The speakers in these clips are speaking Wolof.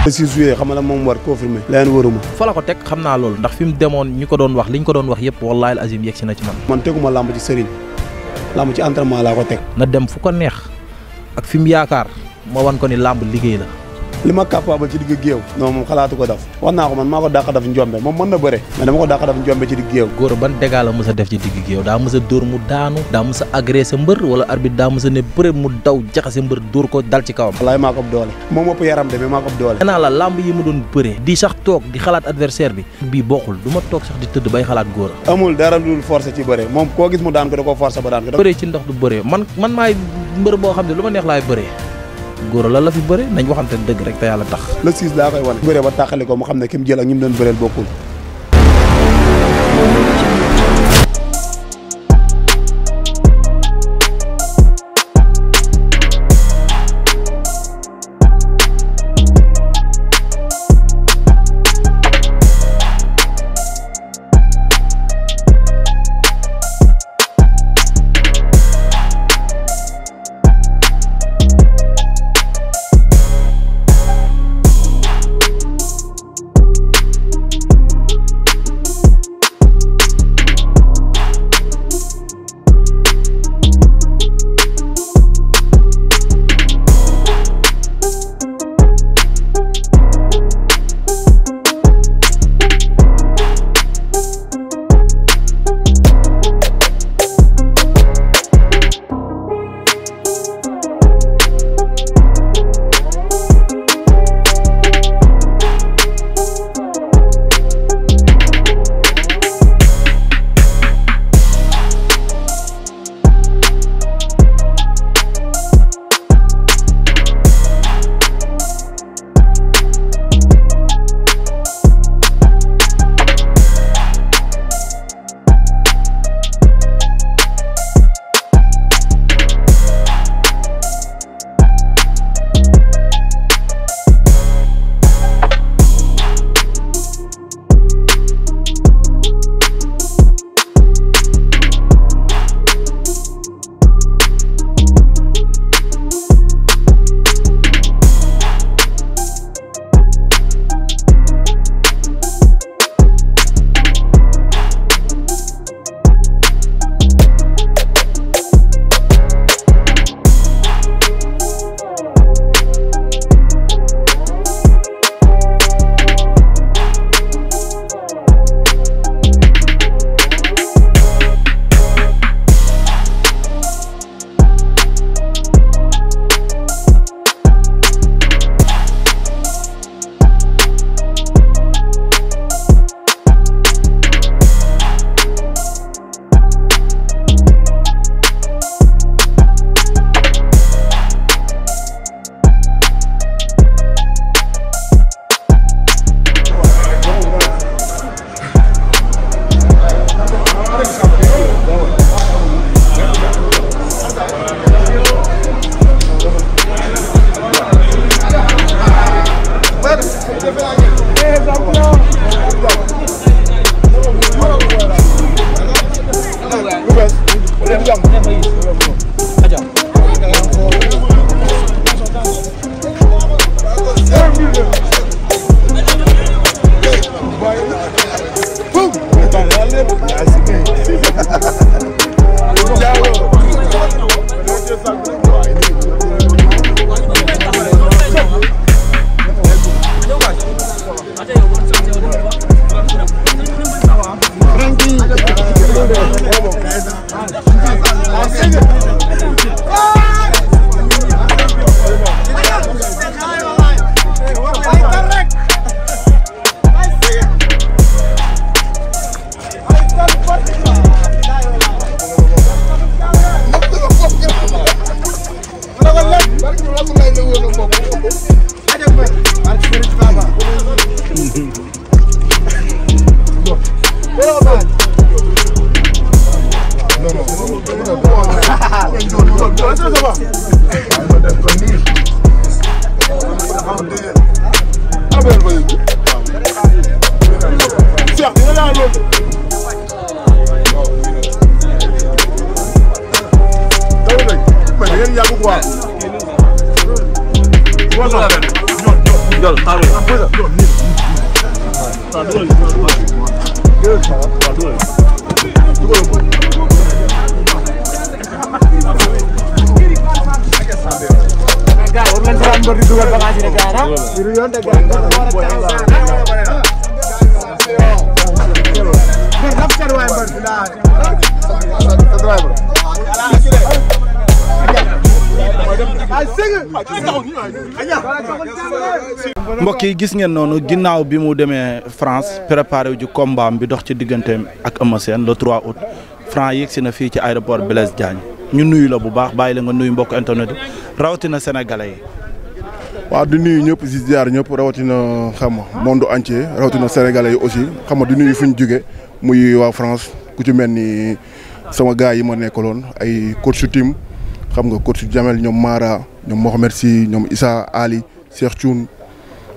le 6 juillet xam nga moom war confirmé leen waruma fa la ko teg xam naa loolu ndax fi mu demoon ñi ko doon wax li ñu ko doon wax yëpp wallaahi al azim yegg si na ci man teguma làmb ci sëriñ làmb ci entraînement laa ko teg na dem fu ko neex ak fi mu yaakaar ma wan ko ni làmb liggéey la li ma capable ci digg géew non moom xalaatu ko def wax naa ko man maa ko dàq def njombe moom mën na bëre mais dama ko dàq def njombe ci digg géew góor ban dégât la mës a def ci digg géew daa mës a dóor mu daanu daa mës a agressé mbër wala arbitre daa mës a ne bëre mu daw jaxase mbër dóor ko dal ci kawam wallaay maa ko ëpp doole moom ëpp yaram de mais maa ko ëpp doole nee naa la làmb yi mu doon bëre di sax toog di xalaat adversaire bi bii bokkul du ma toog sax di tëdd bay xalaat góor amul dara dul forcé ci bëre moom koo gis mu daan ko da ko forcé ba daan ko bëre ci ndox du bëre man maay mbër boo xam ne lu ma neex laay bëree góor la fi bëre nañ waxante dëgg rek te yàlla tax le 6 laa koy wane bëre ba tàqali ko mu xam ne ki mu jël ak ñi mu doon bëreel bokkul mbokk yi gis ngeen noonu ginnaaw bi mu demee France préparé wu ji combat bi dox ci digganteem ak Eumeu Sène le 3 août Franc yegsi na fii ci aéroport Blaise Diagne ñu nuyu la bu baax bàyyi la nga nuyu mbokk internet yi rawatina sénégalais yi. waaw di nuyu ñëpp si ziar ñëpp rawatina xam nga monde entier rawatina sénégalais yi aussi xam nga di nuyu fu ñu jóge muy waa France ku ci mel ni sama gars yi ma nekkaloon ay coach team xam nga coach Jamel ñoom Mara ñoom Mohamed Sy ñoom Issa Ali Cheikh Thioune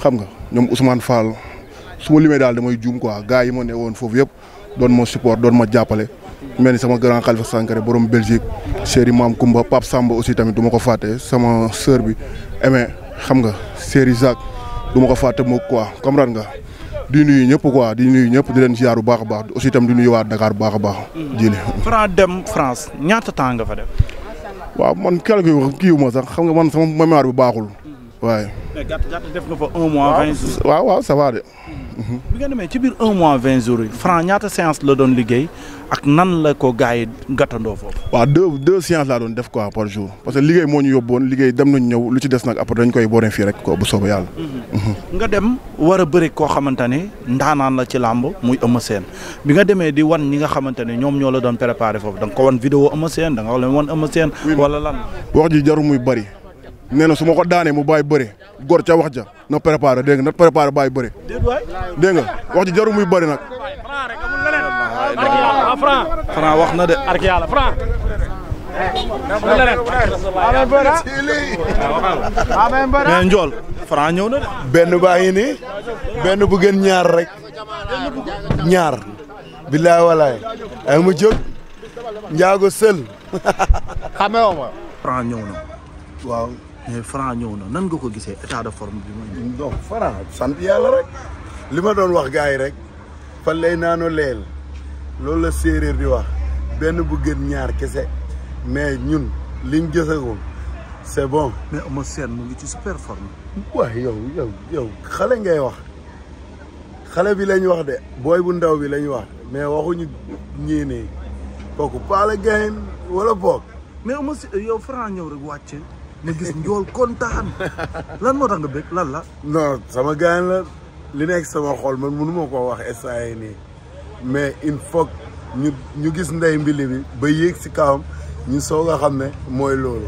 xam nga ñoom Ousmane Fall su ma limee daal damay juum quoi gars yi ma ne woon foofu yëpp doon ma support doon ma jàppale. mel ni sama grand Khalifa Sankare borom Belgique chéri Maam Koumba Pape Samba aussi tamit du ma ko fàtte sama sœur bi Aimé xam nga chéri Jacques du ma ko fàtte moom quoi comprendre nga di nuyu ñëpp quoi di nuyu ñëpp di leen ziar bu baax a baax aussi tamit di nuyu waa Dakar bu baax a baax. jili Franc dem France ñaata temps nga fa def. waaw man kii wu ma sax xam nga man sama mémoire bi baaxul waaye. mais gàtt def nga fa 1 mois 20 jours. waaw ça va de. bi nga demee ci biir 1 mois 20 jours yi Franc ñaata séance la doon liggéey ak nan la ko gars yi gàttandoo foofu. waaw deux séances laa doon def quoi par jour parce que liggéey moo ñu yóbbuwoon liggéey dem nañ ñëw lu ci des nag après dañ koy boole fii rek ko bu soobee yàlla. nga dem war a bëri koo xamante ne ndaanaan la ci làmb muy Eumeu Sène bi nga demee di wan ñi nga xamante ne ñoom ñoo la doon préparé foofu da nga ko wan vidéo Eumeu Sène da nga wan Eumeu Sène wala lan. wax ji jarul muy bëri nee na su ma ko daanee mu bàyyi bëre góor ca wax ja na préparé dégg nga na préparé bàyyi bëre. dégg nga wax ji jarul muy bëri nag. Franc wax na de. mais Ndiol Franc ñëw na de. benn baa ngi nii benn bu gën ñaar rek ñaar. billaay walaay ay mu jóg njaago sël xamee woo ma. Franc ñëw na. waaw. mais Franc ñëw na nan nga ko gisee état de forme bi ma. donc Franc sant yàlla rek li ma doon wax gars yi rek fan lay naano leel loolu la séeréer di wax benn bu gën ñaar kese mais ñun liñ gisagum c'est bon. mais Eumeu Sène mu ngi ci super forme. waaw yow xale ngay wax xale bi lañ wax de booy bu ndaw bi lañ wax mais waxuñu ñii nii kooku paala gayen wala boog. mais Eumeu Sène yow Franc ñëw rek wàcce ma gis Ndiol kontaan lan moo tax nga bëgg lan la. non sama gayen la li nekk sama xol man mënu ma koo wax instant yii nii mais il faut ñu gis ndey mbili bi ba yéeg si kawam ñu soog a xam ne mooy loolu.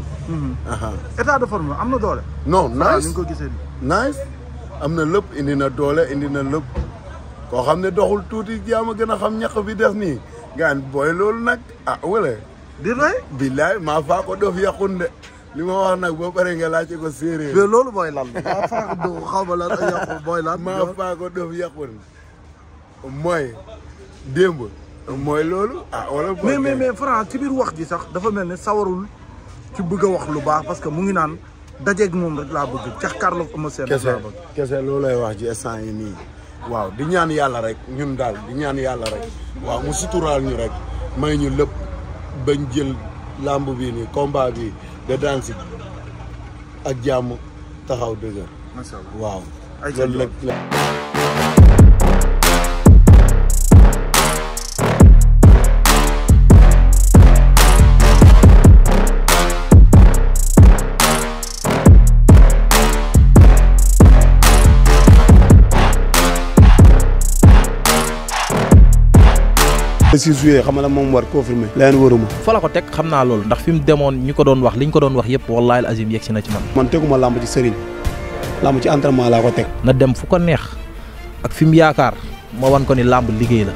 état de forme am na doole. non nice ni nga ko gisee nice am na lépp indi na doole indi na lépp koo xam ne doxul tuuti jaam a gën a xam ñaq bi def nii gaan booy loolu nag ah wala. di rey. billaay maa faa ko doof yàqun de li ma wax nag boo paree nga laajte ko séeréer. mais loolu mooy lan. maa faa ko doof xaw ma lan yàqu mooy lan. maa faa ko doof yàqun mooy démb. mooy loolu ah wala. mais Franc ci biir wax ji sax dafa mel ne sawarul ci bëgg a wax lu baax parce que mu ngi naan dajeeg moom rek laa bëgg jàkkaarloog Eumeu Sène rek laa bëgg. kese loolu lay wax ci instant yi nii waaw di ñaan yàlla rek ñun daal di ñaan yàlla rek waaw mu suturaal ñu rek may ñu lépp bañ jël làmb bii nii combat bi da daan si ak jàmm taxaw dëgër. macha allah waaw. ay loolu la. si joué xam nga moom war confirmé leen waruma fa la ko teg xam naa loolu ndax fi mu demoon ñi ko doon wax liñ ko doon wax yëpp wallaahi al azim yegg si na ci man teguma làmb ci sëriñ làmb ci entraînement laa ko teg na dem fu ko neex ak fi mu yaakaar ma wan ko ni làmb liggéey la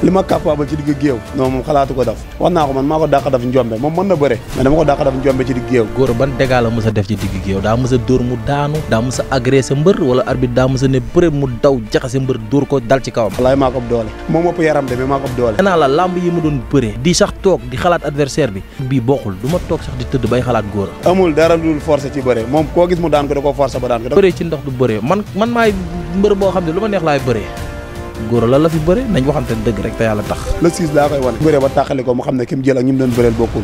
li ma capable ci digg géew non moom xalaatu ko def wax naa ko man maa ko dàq def njombe moom mën na bëre mais dama ko dàq def njombe ci digg géew. Gora ban dégâts la mës a def ci digg géew daa mës a dóor mu daanu daa mës a agressé mbër wala arbitre daa mës a ne bëre mu daw jaxase mbër dóor ko dal ci kawam. wallaay maa ko ëpp doole moom ëpp yaram de mais maa ko ëpp doole. nee naa la lamb yi mu doon bëre di sax toog di xalaat adversaire bi bii bokkul du ma toog sax di tëdd bay xalaat Gora. amul dara lu dul forcé ci bëre moom koo gis mu daan ko da koo forcé ba daan ko. bëre ci ndox du bëre man maay mbër boo xam ne lu ma neex laay bëree Gora lan la fi bëre nañ waxante dëgg rek te yàlla tax. le 6 laa koy wane. bëre ba tàqali ko mu xam ne ki mu jël ak ñi mu doon bëreel bokkul.